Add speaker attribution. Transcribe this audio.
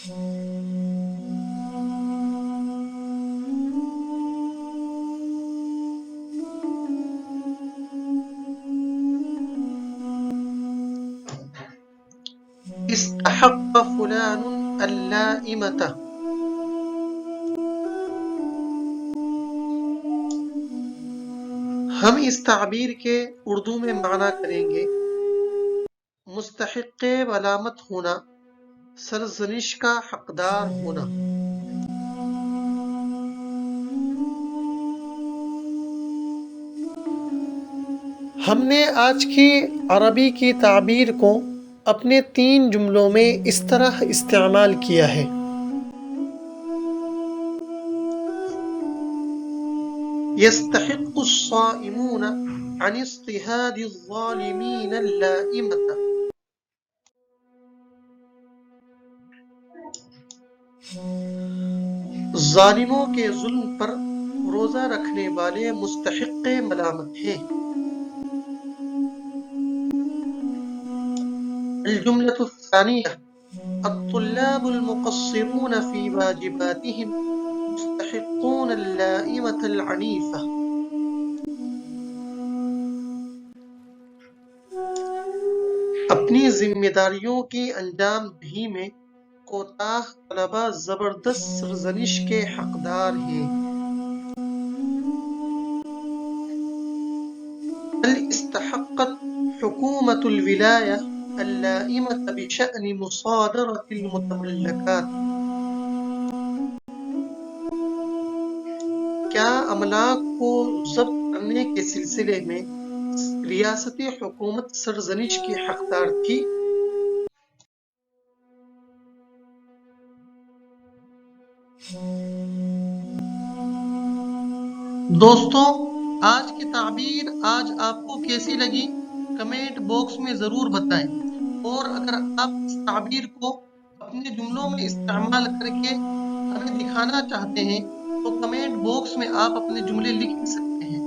Speaker 1: استحق فلان اللائمة. ہم اس تعبیر کے اردو میں معنی کریں گے مستحق ملامت ہونا، سرزنش کا حقدار ہونا۔ ہم نے آج کی عربی کی تعبیر کو اپنے 3 جملوں میں اس طرح استعمال کیا ہے۔ يستحق الصائمون عن اضطهاد الظالمين اللائمة. ظالموں کے ظلم پر روزہ رکھنے والے مستحق ملامت ہیں۔ الجملة الثانية الطلاب المقصرون في واجباتهم مستحقون اللائمة العنيفة. اپنی ذمہ داریوں کی انجام دہی میں کوتاہ طلبہ زبردست سرزنش کے حقدار ہیں۔ بل استحقت حکومت الولایہ اللائمة بشأن مصادرة المتملکات. کیا املاک کو ضبط کرنے کے سلسلے میں ریاستی حکومت سرزنش کی حقدار تھی؟ دوستوں، آج کی تعبیر آج آپ کو کیسی لگی کمنٹ باکس میں ضرور بتائیں، اور اگر آپ اس تعبیر کو اپنے جملوں میں استعمال کر کے ہمیں دکھانا چاہتے ہیں تو کمنٹ باکس میں آپ اپنے جملے لکھ سکتے ہیں۔